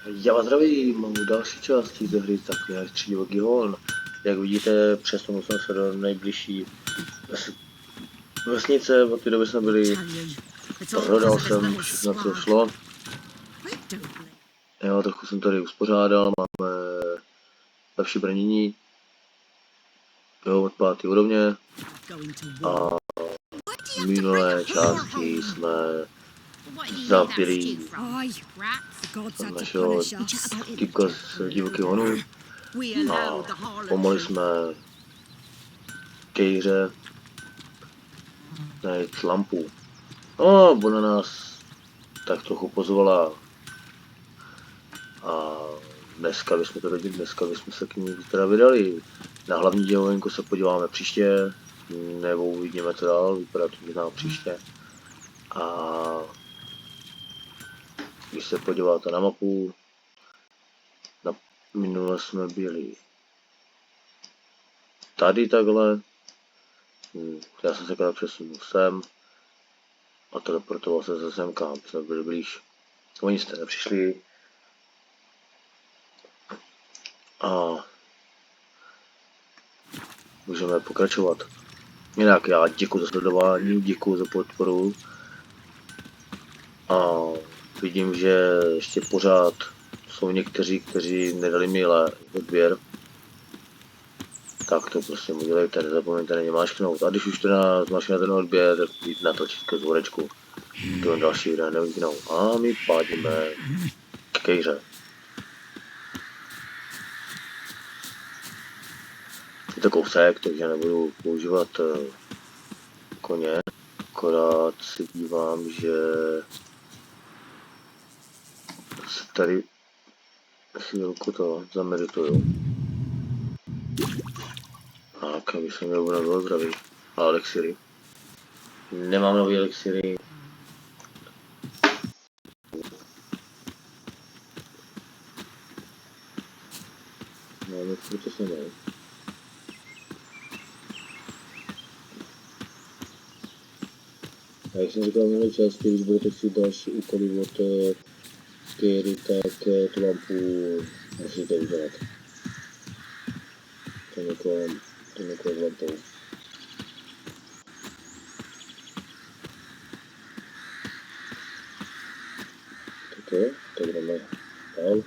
Já vás zdravím u další části ze hry Zaklínač Divoký Hon. Jak vidíte, přesunul jsem se do nejbližší vesnice, od té doby jsme byli, prodal jsem všechno, co šlo. Jo, trochu jsem tady uspořádal, máme lepší brnění, jo, od 5. úrovně. A v minulé části jsme zabili našeho týpka z Divokého Honu a pomohli jsme kejře najít lampu. No, ona nás tak trochu pozvala a dneska bychom se k ní teda vydali. Na hlavní dělovenku se podíváme příště, nebo uvidíme co dál, vypadá to možná příště. A když se podíváte na mapu, minule jsme byli tady takhle, já jsem se teda přesunul sem a teleportoval se ze semka, aby jsme byli blíž. Oni jste nepřišli a můžeme pokračovat. Jinak já děkuji za sledování, děkuji za podporu a vidím, že ještě pořád jsou někteří, kteří nedali mi odběr. Tak to prostě udělejte, nezapomeňte na ně mášknout. A když už teda zmášknete ten odběr, tak jít na tlačítko zvorečku. To další videa neuvidnou. A my pádíme k kejře. Je to kousek, takže nebudu používat koně. Akorát si dívám, že se tady chvilku to zamedituju. Tak, aby se měl bylo zdraví. A elixiry. Nemám nový elixiry. No, to se nejde. A jak jsem říkal v minulé části, když budete chtít další úkoly od Kejry, tak tu lampu musíte udělat. To někoho lampou. Tak jdeme dál.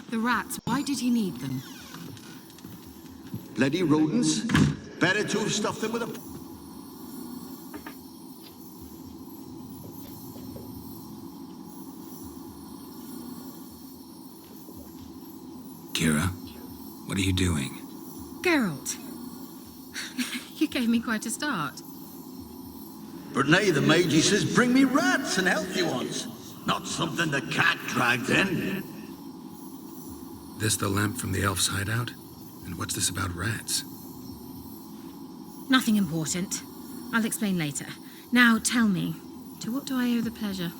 The rats, why did he need them? Bloody rodents. Better to have stuffed them with a... Kira, what are you doing? Geralt, you gave me quite a start. But nay, the mage says bring me rats and healthy ones. Not something the cat dragged in. This the lamp from the elf's hideout? And what's this about rats? Nothing important. I'll explain later. Now tell me, to what do I owe the pleasure?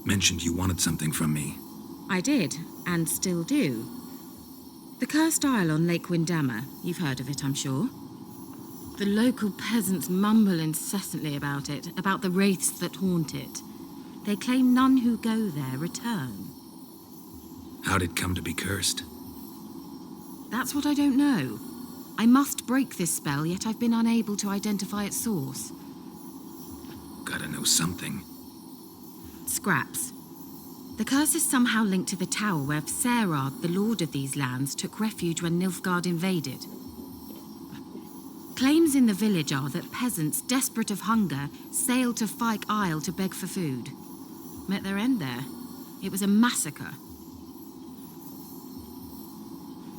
Mentioned you wanted something from me. I did, and still do. The cursed isle on Lake Windammer, you've heard of it, I'm sure. The local peasants mumble incessantly about it, about the wraiths that haunt it. They claim none who go there return. How'd it come to be cursed? That's what I don't know. I must break this spell, yet I've been unable to identify its source. Gotta know something. Scraps. The curse is somehow linked to the tower where Serard, the lord of these lands, took refuge when Nilfgaard invaded. Claims in the village are that peasants, desperate of hunger, sailed to Fyke Isle to beg for food. Met their end there. It was a massacre.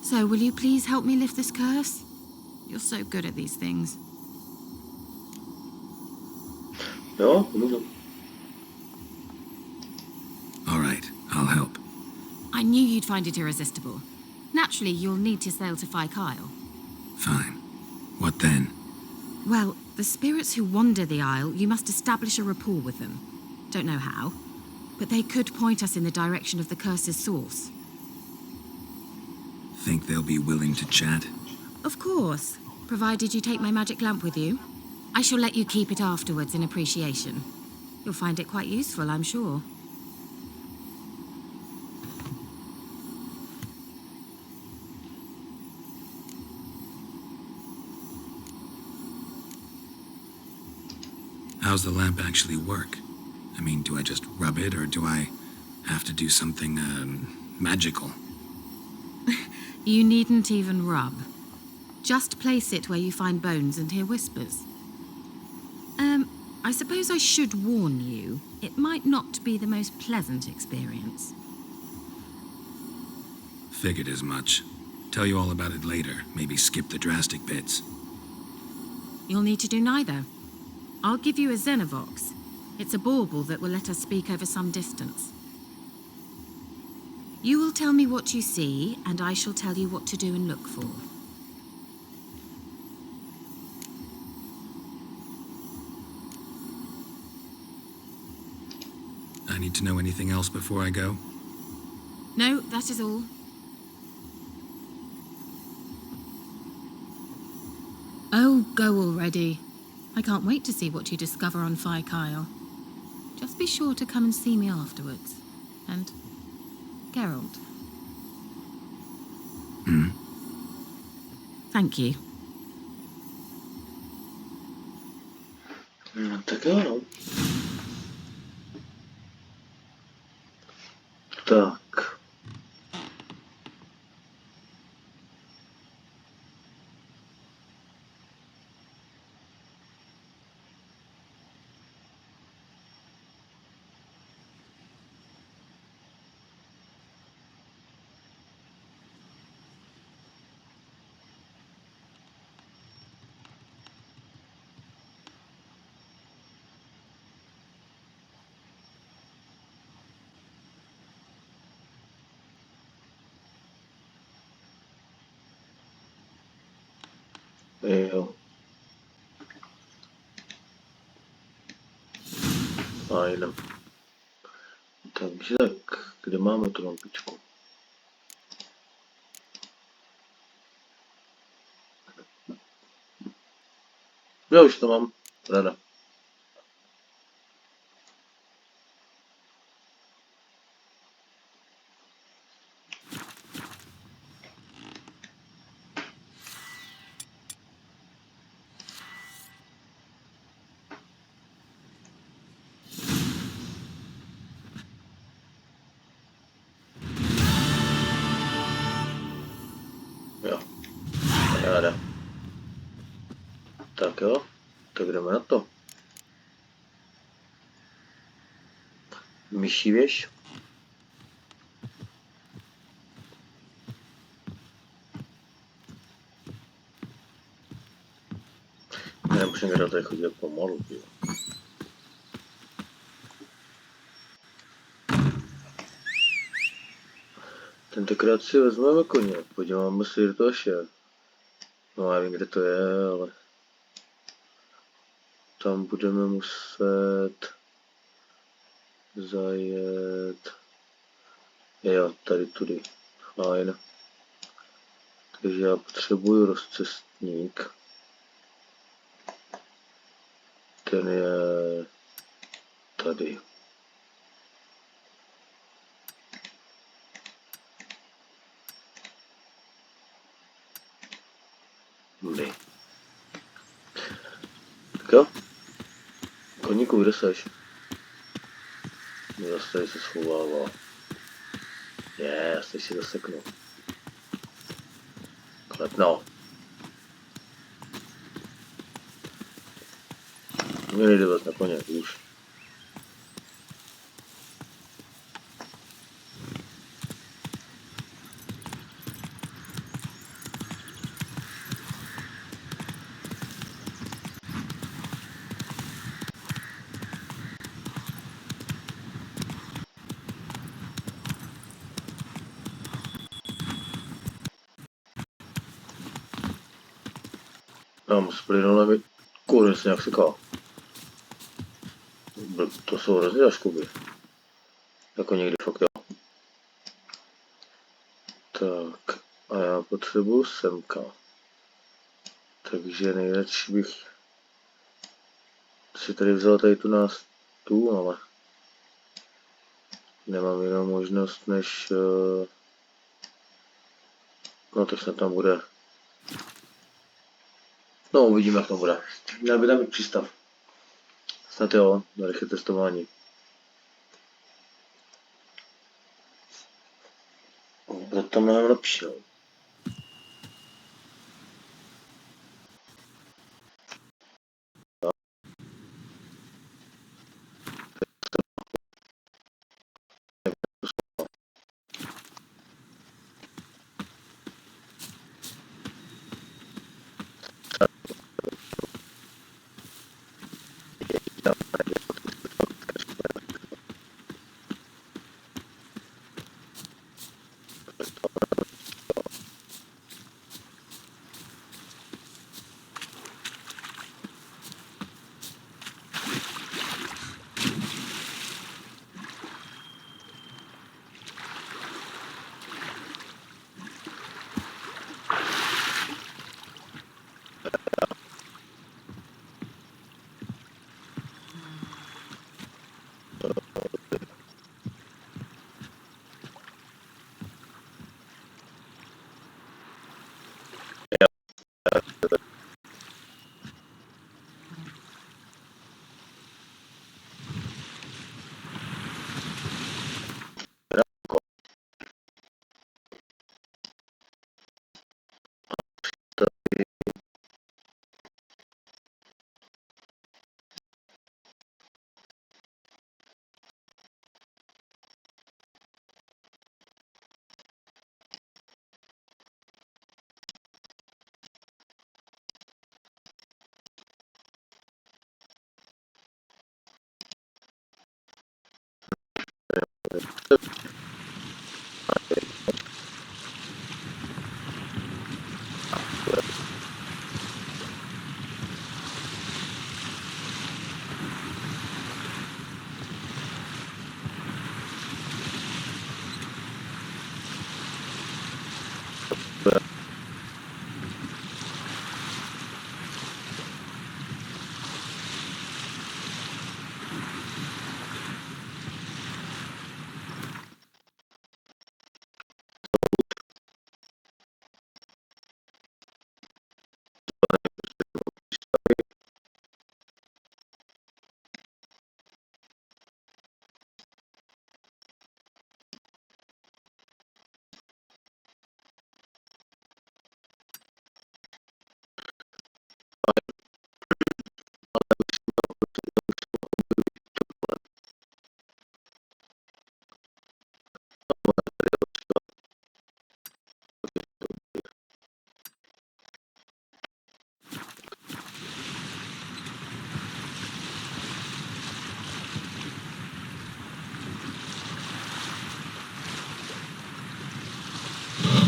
So, will you please help me lift this curse? You're so good at these things. Jo, All right, I'll help. I knew you'd find it irresistible. Naturally, you'll need to sail to Fyke Isle. Fine. What then? Well, the spirits who wander the isle, you must establish a rapport with them. Don't know how, but they could point us in the direction of the curse's source. Think they'll be willing to chat? Of course, provided you take my magic lamp with you. I shall let you keep it afterwards in appreciation. You'll find it quite useful, I'm sure. How's the lamp actually work? I mean, do I just rub it, or do I have to do something, magical? You needn't even rub. Just place it where you find bones and hear whispers. I suppose I should warn you, it might not be the most pleasant experience. Figured as much. Tell you all about it later. Maybe skip the drastic bits. You'll need to do neither. I'll give you a Xenovox. It's a bauble that will let us speak over some distance. You will tell me what you see, and I shall tell you what to do and look for. I need to know anything else before I go? No, that is all. Oh, go already. I can't wait to see what you discover on Phi Kyle. Just be sure to come and see me afterwards. And Geralt. Thank you. Tak jo, no. Tak. Jo. Fajn. Takže tak, kde máme tu lampičku? Já už to mám. Rada. Jo. Rada. Tak jo, tak jdeme na to. Myší věž. Nemusím hrát, tady chodit pomalu, jo. Tentokrát si vezmeme koně, podíváme se, kde to až je. No já vím, kde to je, ale tam budeme muset zajet. Jo, tady tudy. Fajn. Takže já potřebuju rozcestník. Ten je tady. My. Tak jo. Koníku, kde seš? Zase tady se schovává. Teď si zaseknu. Klepno. Mě nejde vůbec na koně, už. Tam splynul mi. Kurně se nějak seká. To jsou hrozně daškuby. Jako někdy fakt jo. Tak. A já potřebuju semka. Takže nejradši bych si tady vzal tady tu tu, ale nemám jinou možnost, než... No tak snad tam bude. No uvidíme, jak to bude. Měl by tam být přístav. Snad jo, na rychlé testování. Bude to mnohem lepší. Jo.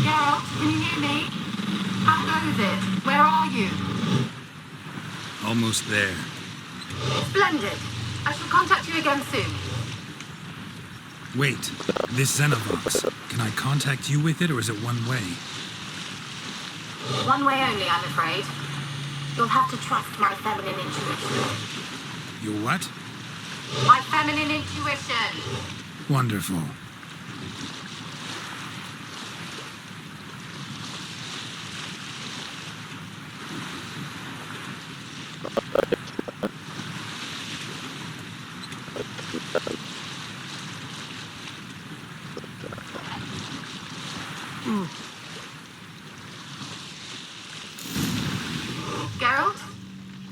Geralt, can you hear me? How goes it? Where are you? Almost there. Splendid. I shall contact you again soon. Wait, this Xenovox. Can I contact you with it, or is it one way? One way only, I'm afraid. You'll have to trust my feminine intuition. Your what? My feminine intuition! Wonderful. Geralt?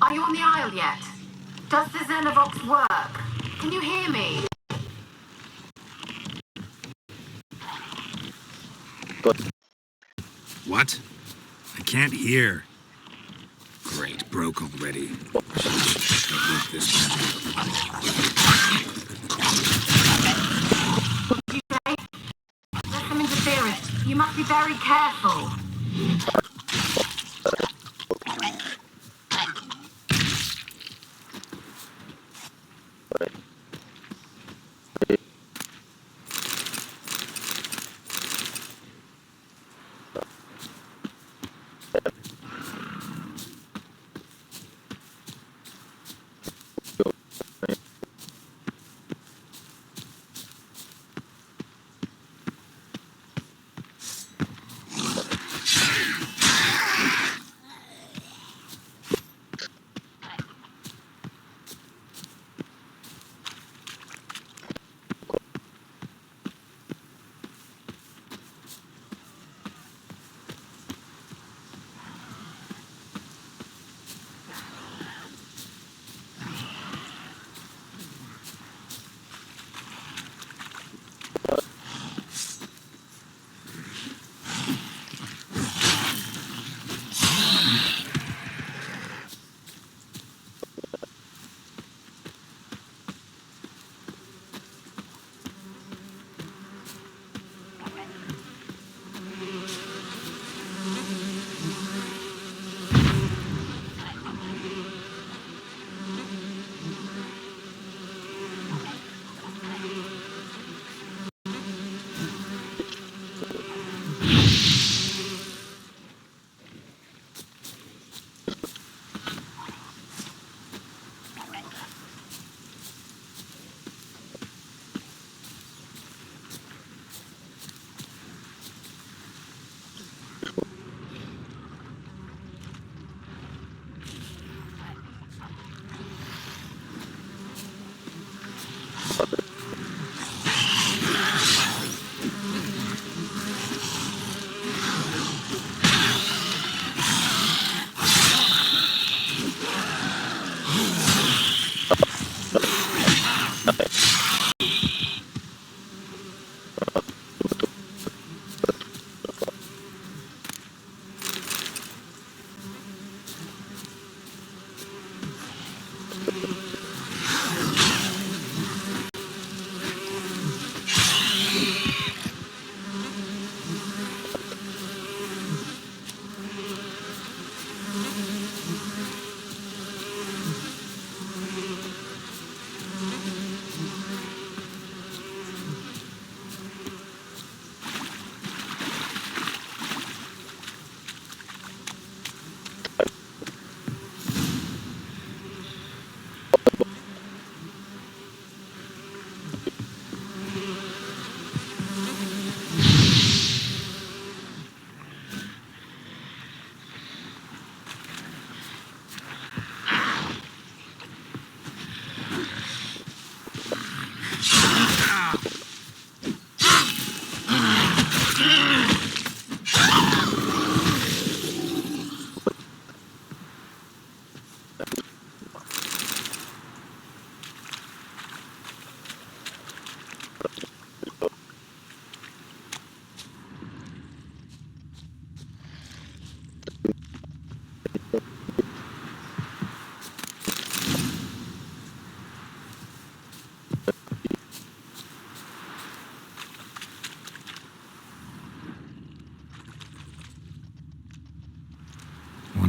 Are you on the Isle yet? Does the Xenovox work? Can you hear me? What? I can't hear. Great, broke already. Work this There's some interference. You must be very careful.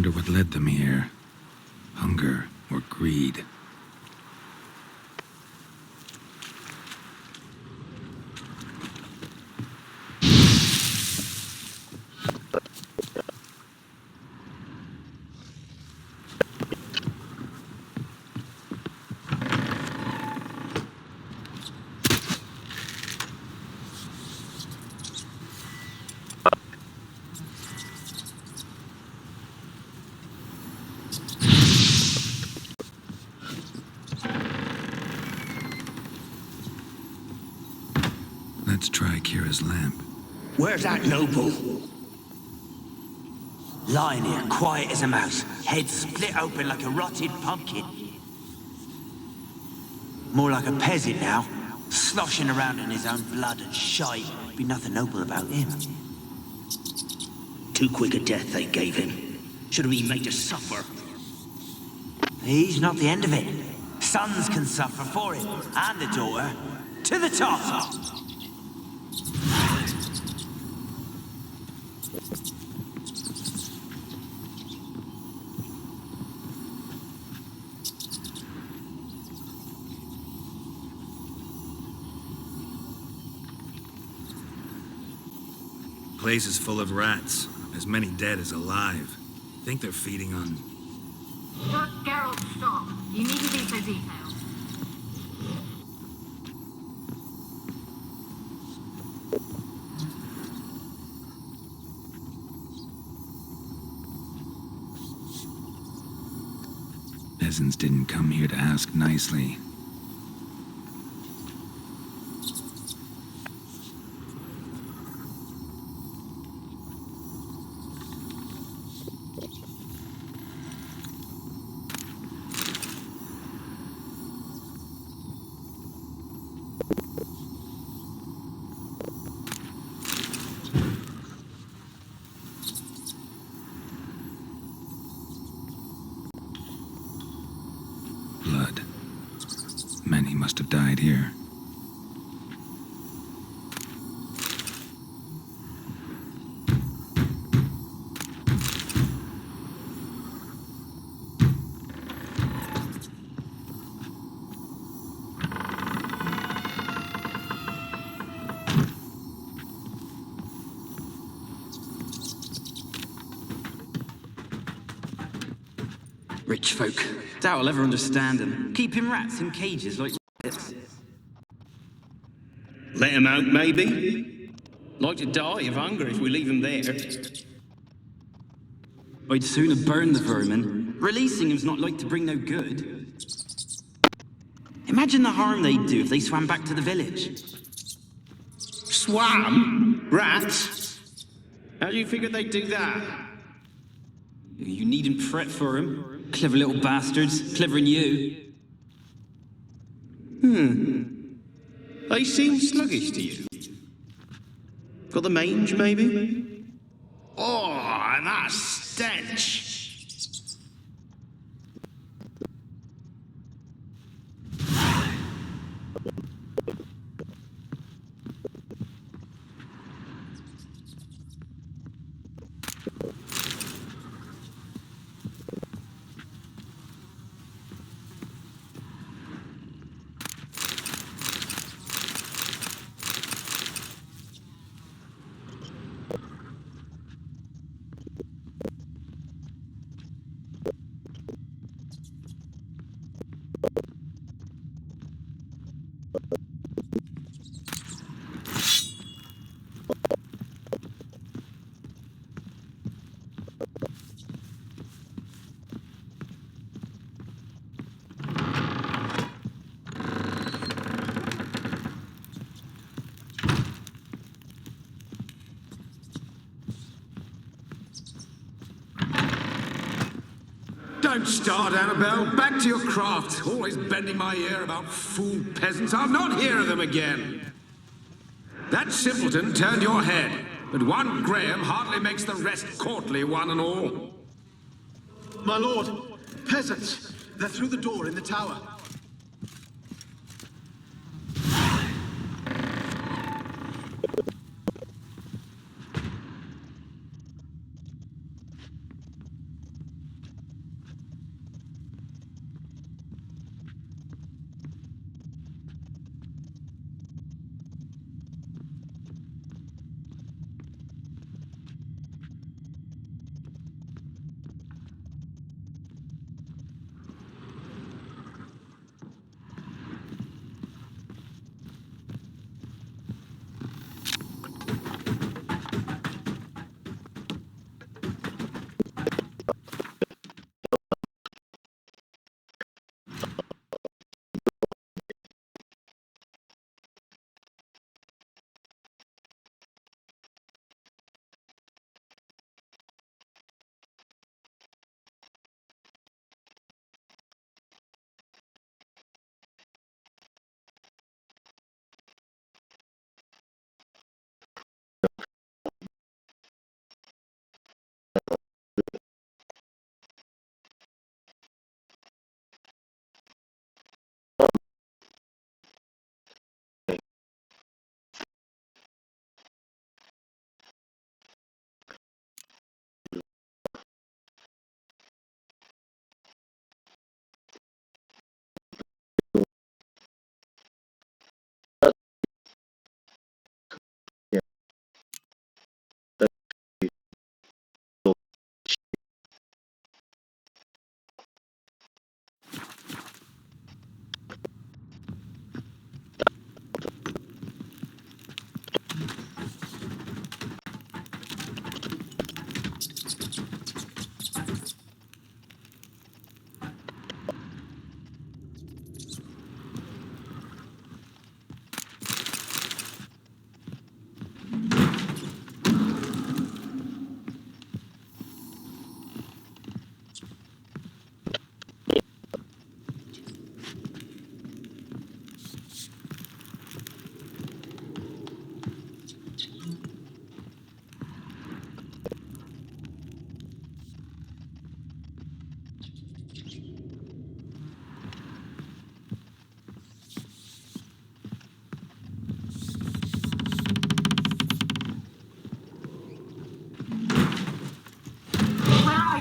wonder what led them here. Hunger or greed. Let's try Kira's lamp. Where's that noble? Lying here, quiet as a mouse, head split open like a rotted pumpkin. More like a peasant now, sloshing around in his own blood and shite. Be nothing noble about him. Too quick a death they gave him. Should have been made to suffer. He's not the end of it. Sons can suffer for it, and the daughter. To the top! Place is full of rats. As many dead as alive. Think they're feeding on... Geralt, stop. You needn't be so detailed. Peasants didn't come here to ask nicely. Blood. Many must have died here. Rich folk. Doubt I'll ever understand them. Keeping rats in cages like this. Let him out, maybe? Like to die of hunger if we leave them there. I'd sooner burn the vermin. Releasing them's not like to bring no good. Imagine the harm they'd do if they swam back to the village. Swam? Rats? How do you figure they'd do that? You needn't fret for them. Clever little bastards, clever than you. They seem sluggish to you. Got the mange, maybe? Oh, and that stench! Don't start, Annabelle. Back to your craft. Always bending my ear about fool peasants. I'll not hear of them again. That simpleton turned your head, but one Graham hardly makes the rest courtly, one and all. My lord, peasants. They're through the door in the tower.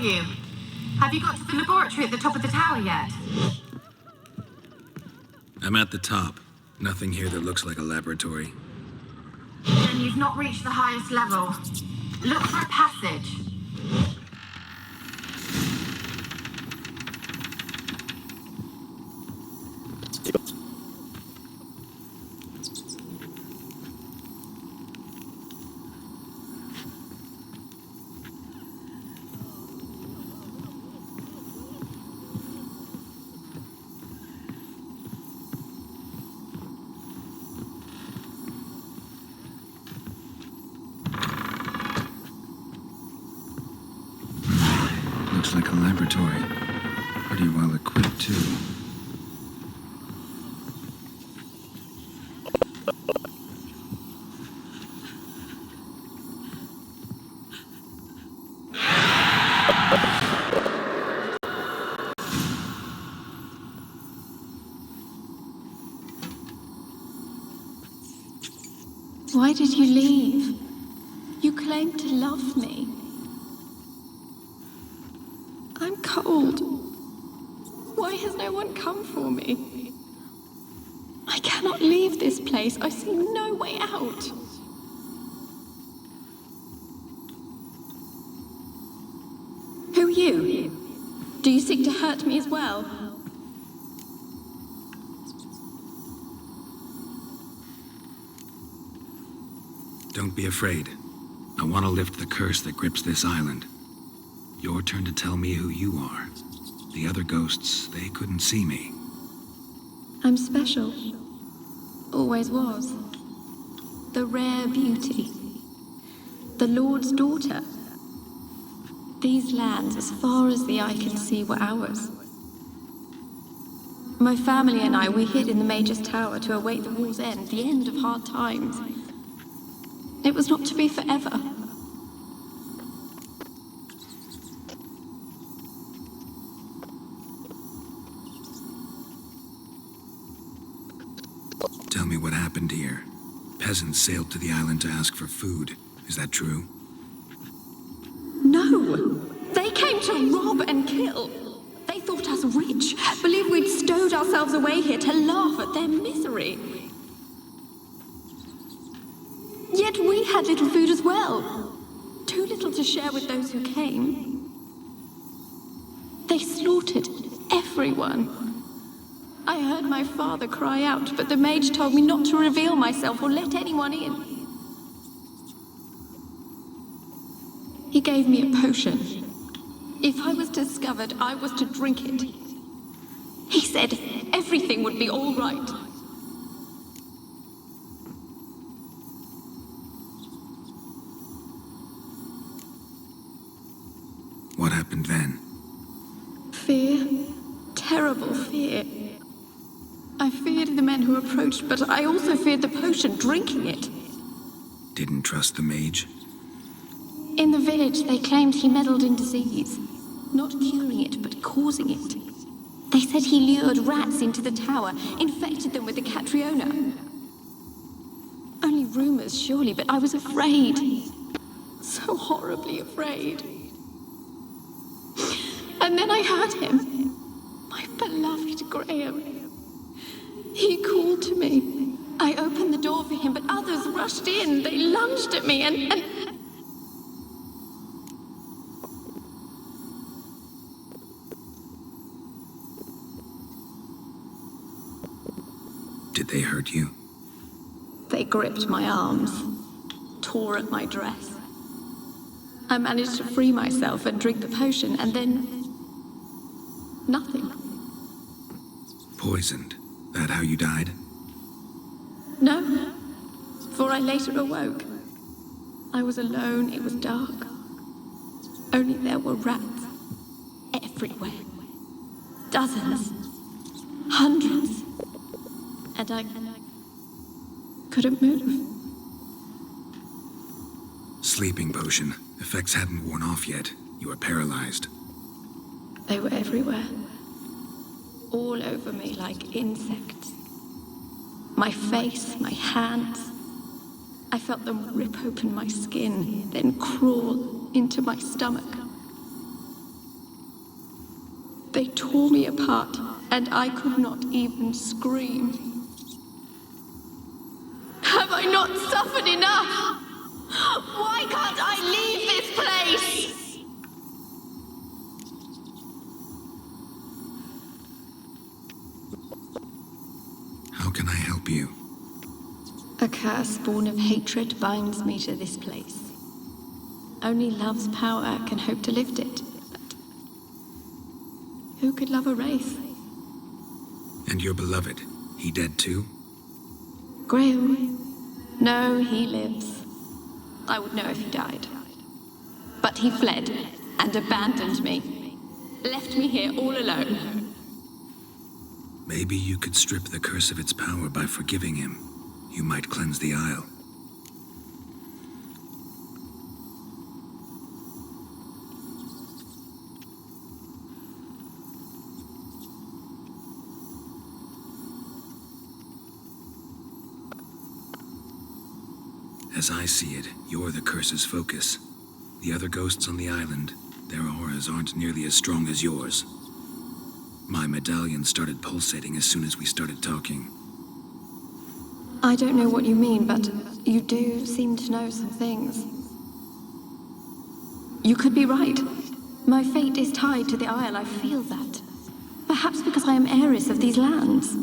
you? Have you got to the laboratory at the top of the tower yet? I'm at the top. Nothing here that looks like a laboratory. Then you've not reached the highest level. Look for a passage. Looks like a laboratory. Pretty well equipped, too. Why did you leave? You claimed to love me. I'm cold. Why has no one come for me? I cannot leave this place. I see no way out. Who are you? Do you seek to hurt me as well? Don't be afraid. I want to lift the curse that grips this island. Your turn to tell me who you are. The other ghosts, they couldn't see me. I'm special. Always was. The rare beauty. The Lord's daughter. These lands, as far as the eye can see, were ours. My family and I, we hid in the Major's Tower to await the war's end, the end of hard times. It was not to be forever. Tell me what happened here. Peasants sailed to the island to ask for food. Is that true? No! They came to rob and kill. They thought us rich, believed we'd stowed ourselves away here to laugh at their misery. Yet we had little food as well. Too little to share with those who came. They slaughtered everyone. I heard my father cry out, but the mage told me not to reveal myself or let anyone in. He gave me a potion. If I was discovered, I was to drink it. He said everything would be all right. What happened then? Fear. Terrible fear. I feared the men who approached, but I also feared the potion, drinking it. Didn't trust the mage? In the village, they claimed he meddled in disease. Not curing it, but causing it. They said he lured rats into the tower, infected them with the Catriona. Only rumors, surely, but I was afraid. So horribly afraid. And then I heard him. My beloved Graham. He called to me. I opened the door for him, but others rushed in. They lunged at me and... Did they hurt you? They gripped my arms, tore at my dress. I managed to free myself and drink the potion, and then... nothing. Poisoned? That how you died? No, for I later awoke. I was alone, it was dark. Only there were rats. Everywhere. Dozens. Hundreds. And I couldn't move. Sleeping potion. Effects hadn't worn off yet. You were paralyzed. They were everywhere. All over me like insects. My face, my hands. I felt them rip open my skin, then crawl into my stomach. They tore me apart, and I could not even scream. Have I not suffered enough? Why can't I leave this place? How can I help you? A curse born of hatred binds me to this place. Only love's power can hope to lift it. But who could love a wraith? And your beloved, he dead too? Graham? No, he lives. I would know if he died. But he fled and abandoned me. Left me here all alone. Maybe you could strip the curse of its power by forgiving him. You might cleanse the Isle. As I see it, you're the curse's focus. The other ghosts on the island, their auras aren't nearly as strong as yours. My medallion started pulsating as soon as we started talking. I don't know what you mean, but you do seem to know some things. You could be right. My fate is tied to the Isle, I feel that. Perhaps because I am heiress of these lands.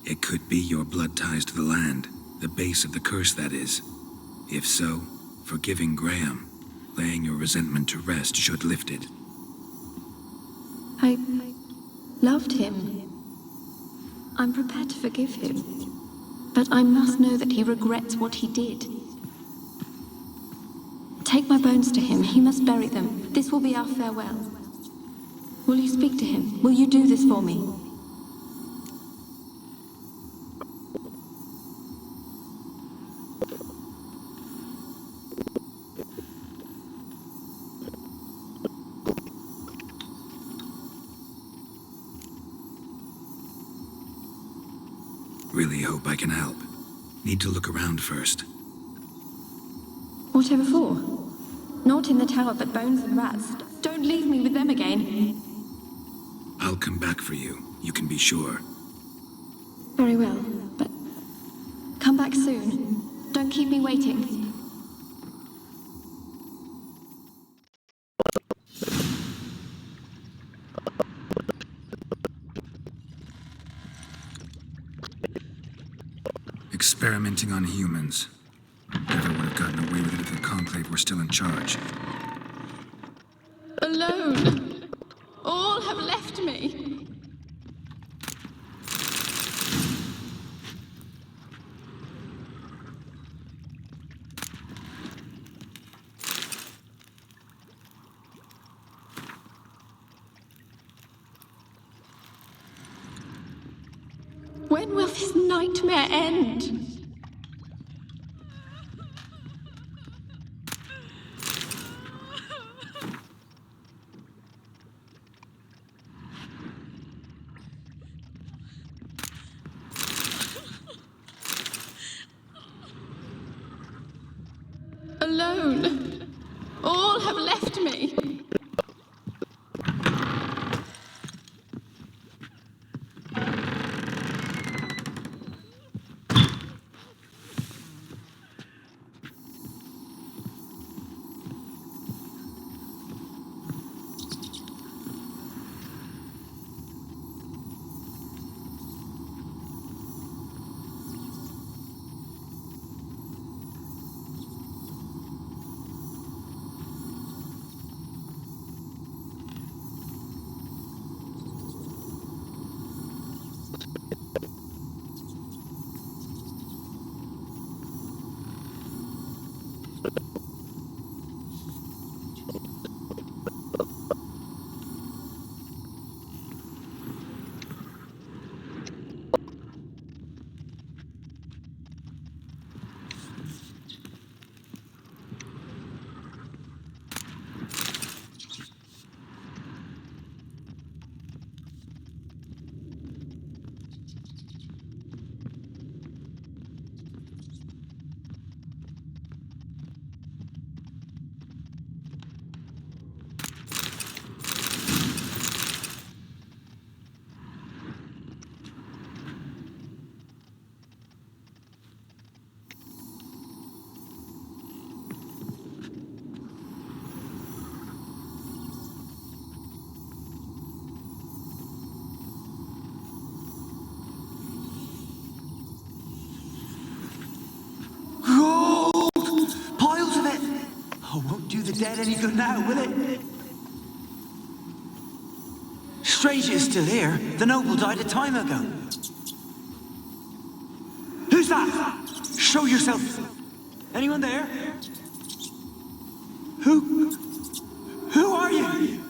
It could be your blood ties to the land, the base of the curse, that is. If so, forgiving Graham, laying your resentment to rest should lift it. I loved him. I'm prepared to forgive him. But I must know that he regrets what he did. Take my bones to him. He must bury them. This will be our farewell. Will you speak to him? Will you do this for me? Really hope I can help. Need to look around first. Whatever for? Not in the tower, but bones and rats. Don't leave me with them again. I'll come back for you, you can be sure. Very well, but come back soon. Don't keep me waiting. Experimenting on humans. Never would have gotten away with it if the Conclave were still in charge. Alone. All have left me. When will this nightmare end? Alone. All have left me. Oh, won't do the dead any good now, will it? Strange it's still here. The noble died a time ago. Who's that? Show yourself. Anyone there? Who are you?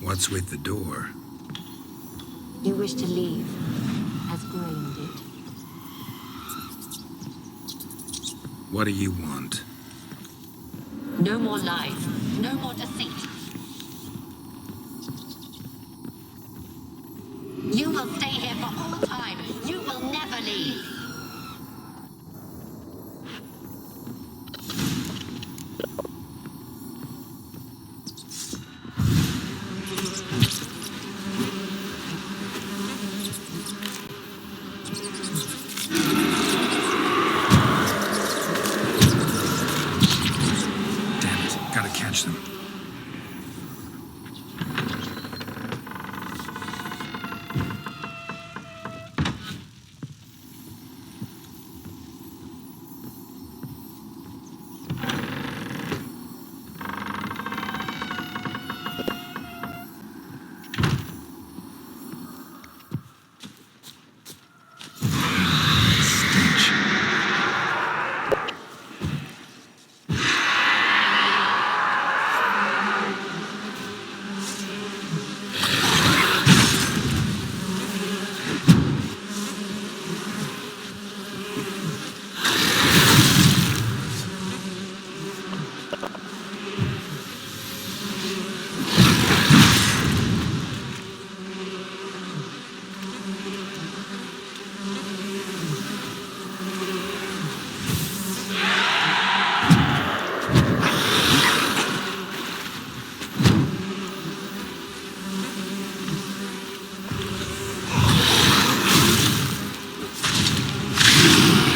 What's with the door? You wish to leave, as Graham did. What do you want? No more lies, no more deceit. You will stay here for all time. You will never leave.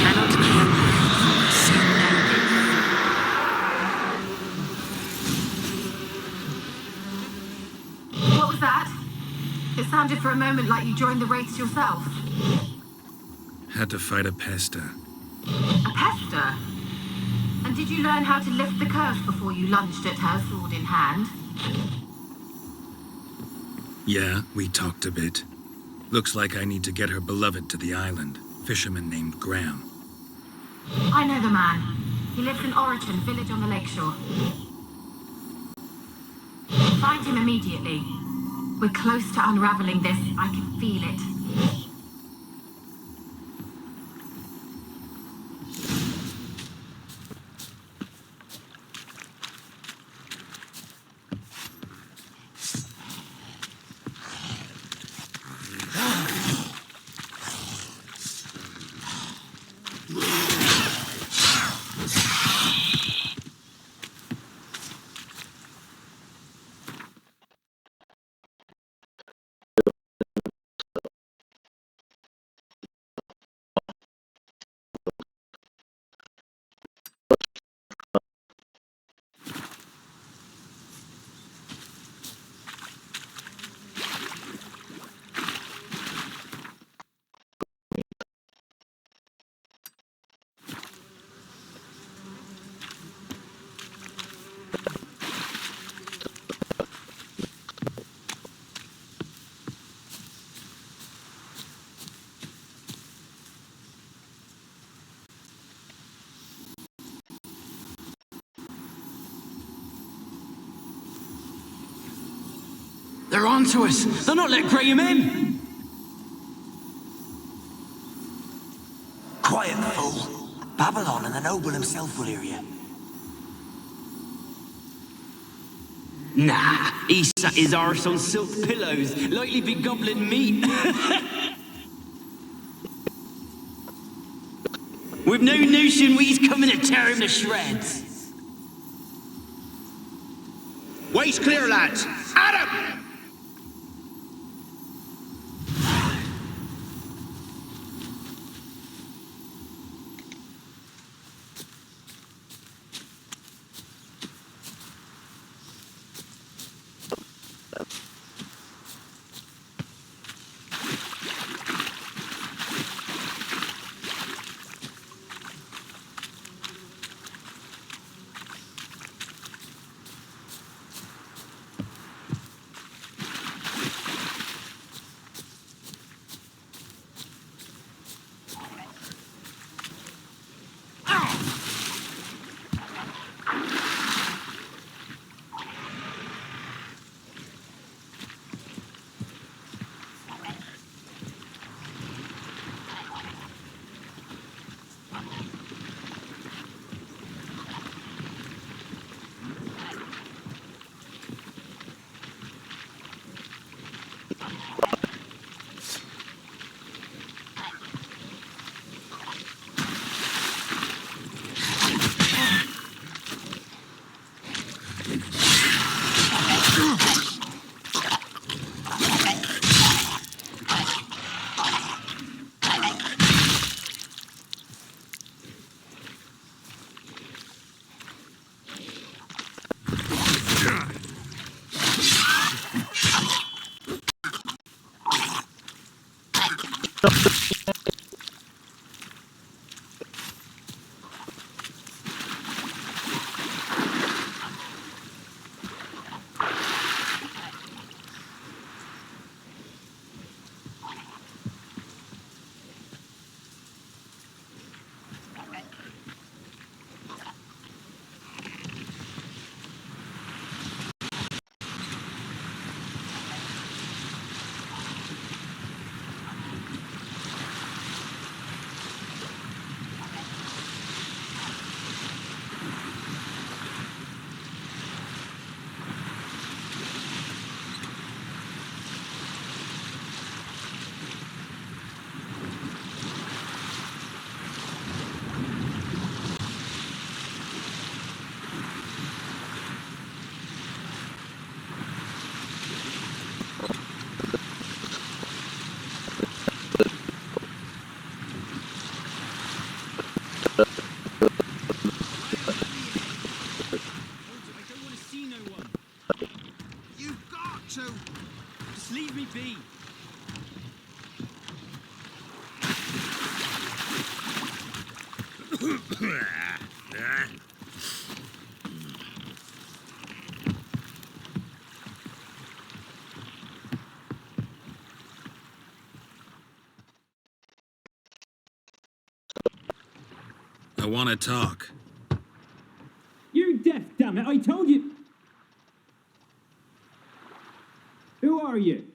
Cannot kill me. See no. What was that? It sounded for a moment like you joined the wraiths yourself. Had to fight a pester. A pester? And did you learn how to lift the curse before you lunged at her, sword in hand? Yeah, we talked a bit. Looks like I need to get her beloved to the island. Fisherman named Graham. I know the man. He lives in Orichan, village on the lakeshore. Find him immediately. We're close to unraveling this. I can feel it. They're onto us. They'll not let Graham in. Quiet, fool. Babylon and the noble himself will hear you. Nah, he sat his arse on silk pillows, likely be gobbling meat. With no notion we's coming to tear him to shreds. Waist clear, lads. Adam! I want to talk. You're deaf, damn it! I told you. Who are you?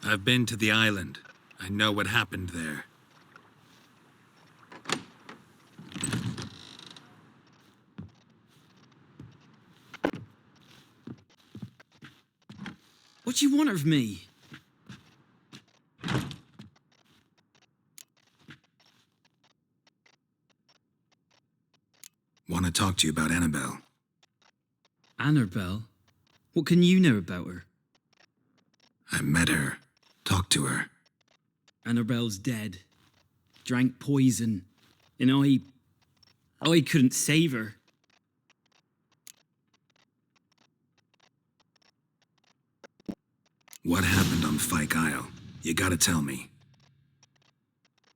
I've been to the island. I know what happened there. What do you want of me? Want to talk to you about Annabelle. Annabelle? What can you know about her? I met her. Talked to her. Annabelle's dead. Drank poison. And I couldn't save her. What happened on Fyke Isle? You gotta tell me.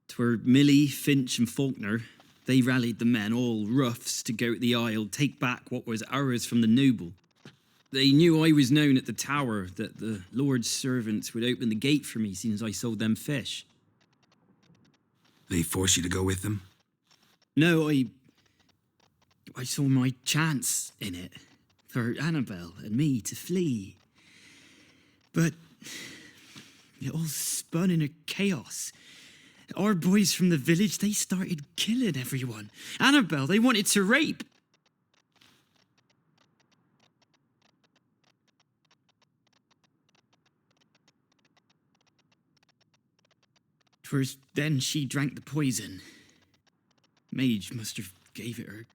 'Twere Millie, Finch and Faulkner. They rallied the men, all roughs, to go to the Isle, take back what was ours from the noble. They knew I was known at the tower, that the Lord's servants would open the gate for me as soon as I sold them fish. They forced you to go with them? No, I saw my chance in it, for Annabelle and me to flee. But it all spun in a chaos. Our boys from the village, they started killing everyone. Annabelle, they wanted to rape. 'Twas then she drank the poison. Mage must have gave it her.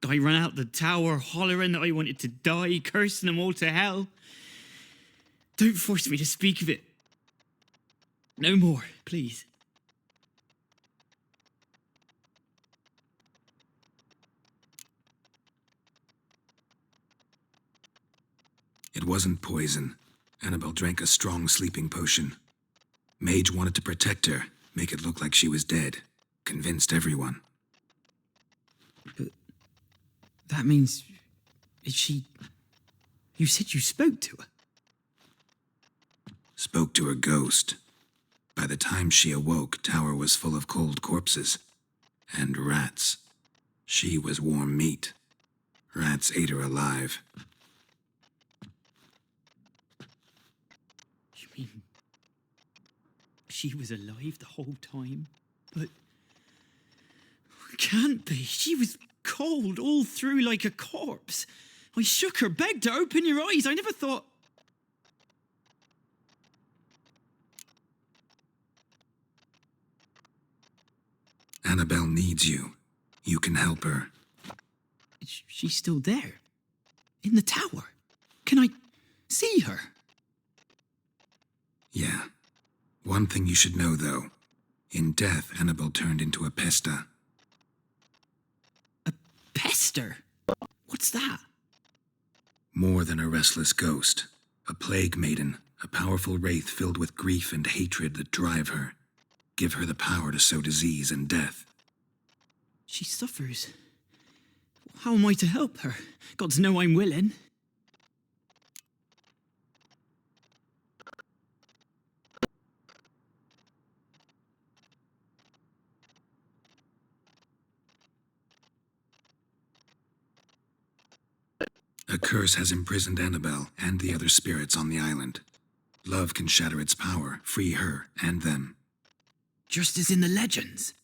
I ran out the tower hollering that I wanted to die, cursing them all to hell. Don't force me to speak of it. No more, please. It wasn't poison. Annabelle drank a strong sleeping potion. Mage wanted to protect her, make it look like she was dead. Convinced everyone. But that means... is she... You said you spoke to her? Spoke to her ghost. By the time she awoke, Tower was full of cold corpses. And rats. She was warm meat. Rats ate her alive. You mean... she was alive the whole time? But... can't be. She was cold all through like a corpse. I shook her, begged her, open your eyes. I never thought... Annabelle needs you. You can help her. She's still there. In the tower. Can I see her? Yeah. One thing you should know, though. In death, Annabelle turned into a pesta. A pester? What's that? More than a restless ghost. A plague maiden. A powerful wraith filled with grief and hatred that drive her. Give her the power to sow disease and death. She suffers. How am I to help her? Gods know I'm willing. A curse has imprisoned Annabelle and the other spirits on the island. Love can shatter its power, free her and them. Just as in the legends.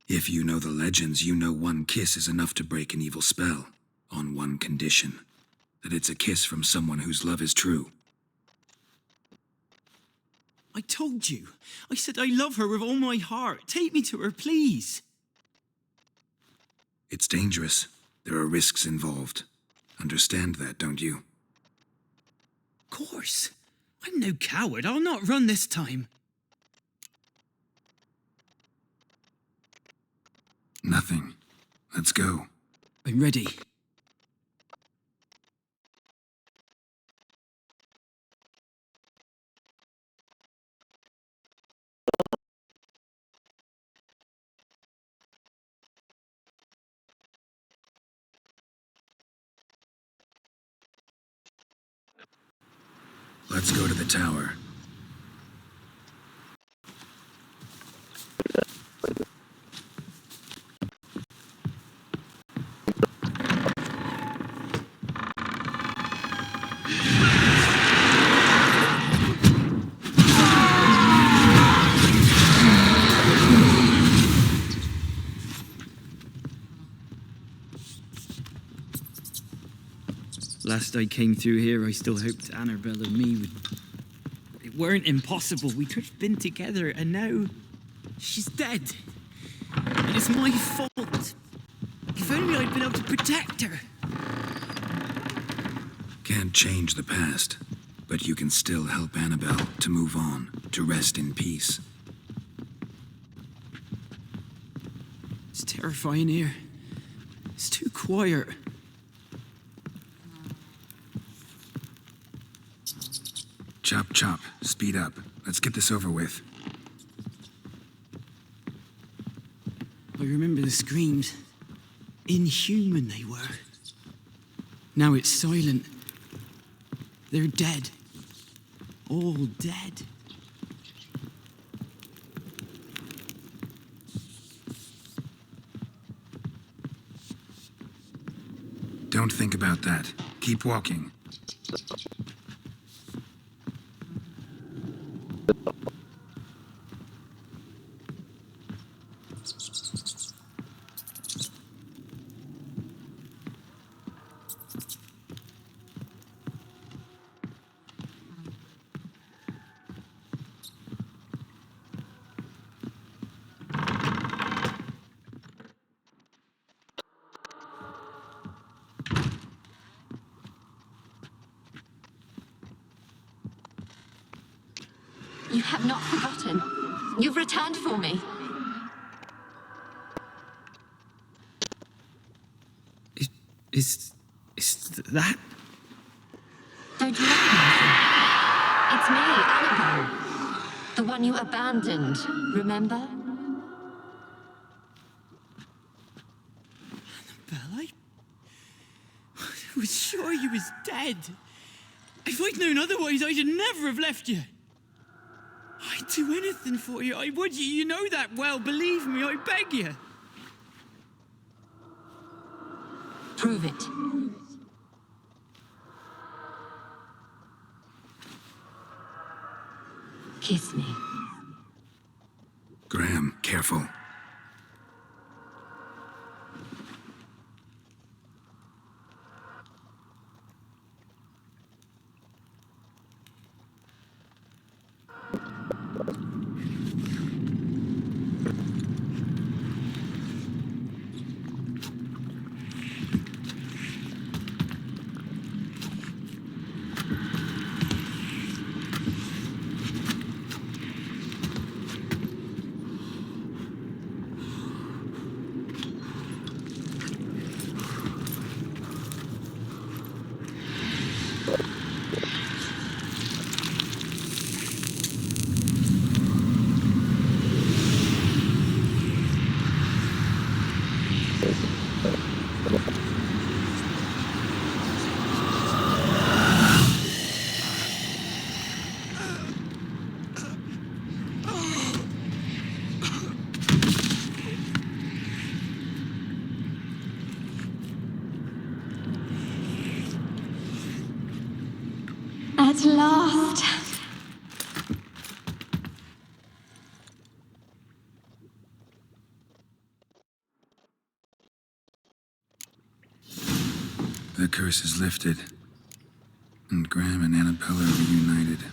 If you know the legends, you know one kiss is enough to break an evil spell. On one condition. That it's a kiss from someone whose love is true. I told you. I said I love her with all my heart. Take me to her, please. It's dangerous. There are risks involved. Understand that, don't you? Of course. I'm no coward. I'll not run this time. Nothing. Let's go. I'm ready. Let's go to the tower. Last I came through here, I still hoped Annabelle and me would... It weren't impossible. We could have been together, and now she's dead. And it's my fault. If only I'd been able to protect her. Can't change the past, but you can still help Annabelle to move on, to rest in peace. It's terrifying here. It's too quiet. Chop, chop. Speed up. Let's get this over with. I remember the screams. Inhuman they were. Now it's silent. They're dead. All dead. Don't think about that. Keep walking. You have not forgotten. You've returned for me. Is that? Don't you recognize me? It's me, Annabelle. The one you abandoned, remember? Annabelle, I was sure you was dead. If I'd known otherwise, I'd never have left you. I'd do anything for you. I would. You know that well. Believe me, I beg you. Prove it. Kiss me. Graham, careful. At last. The curse is lifted, and Graham and Annabelle are reunited.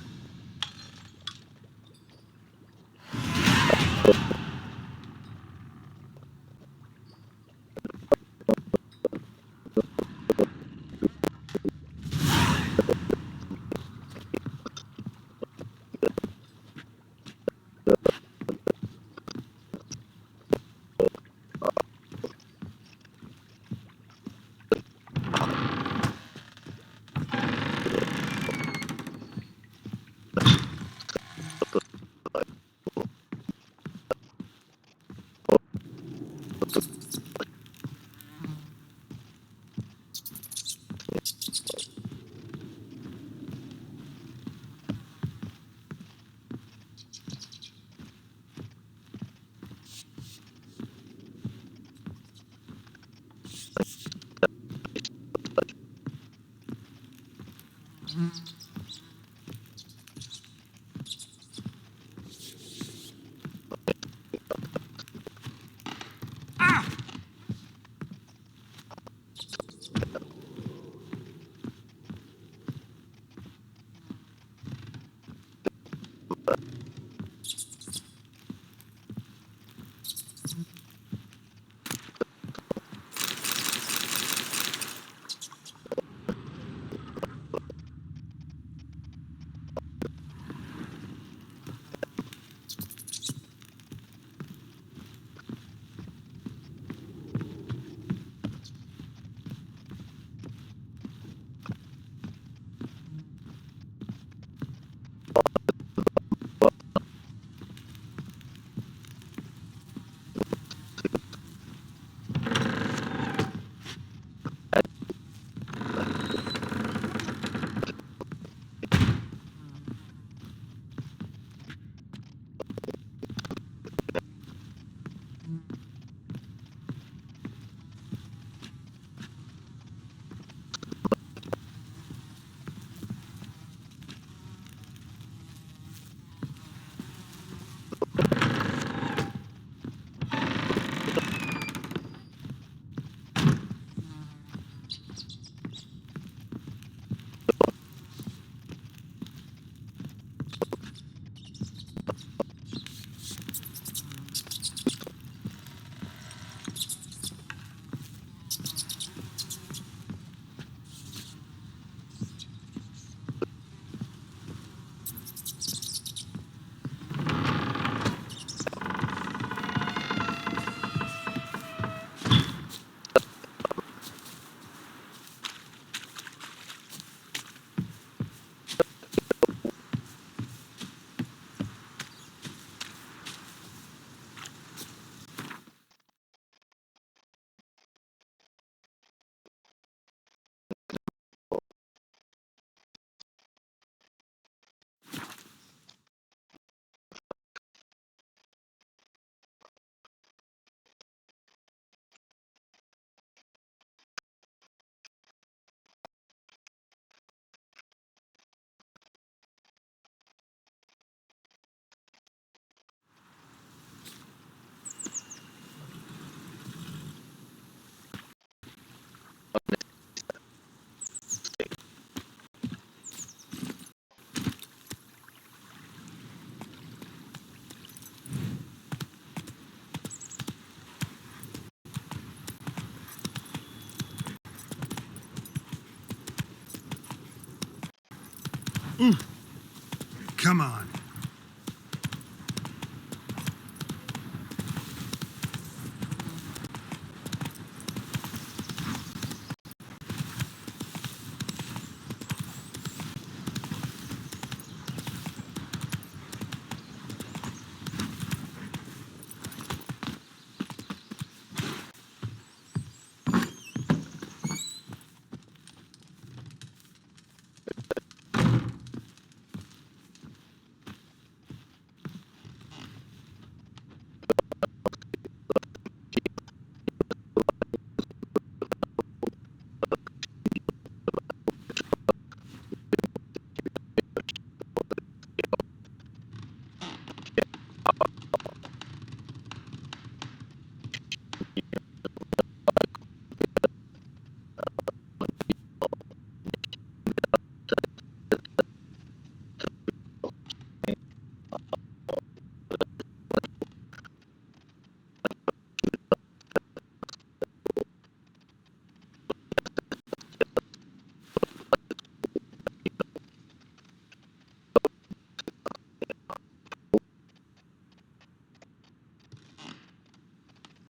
Come on.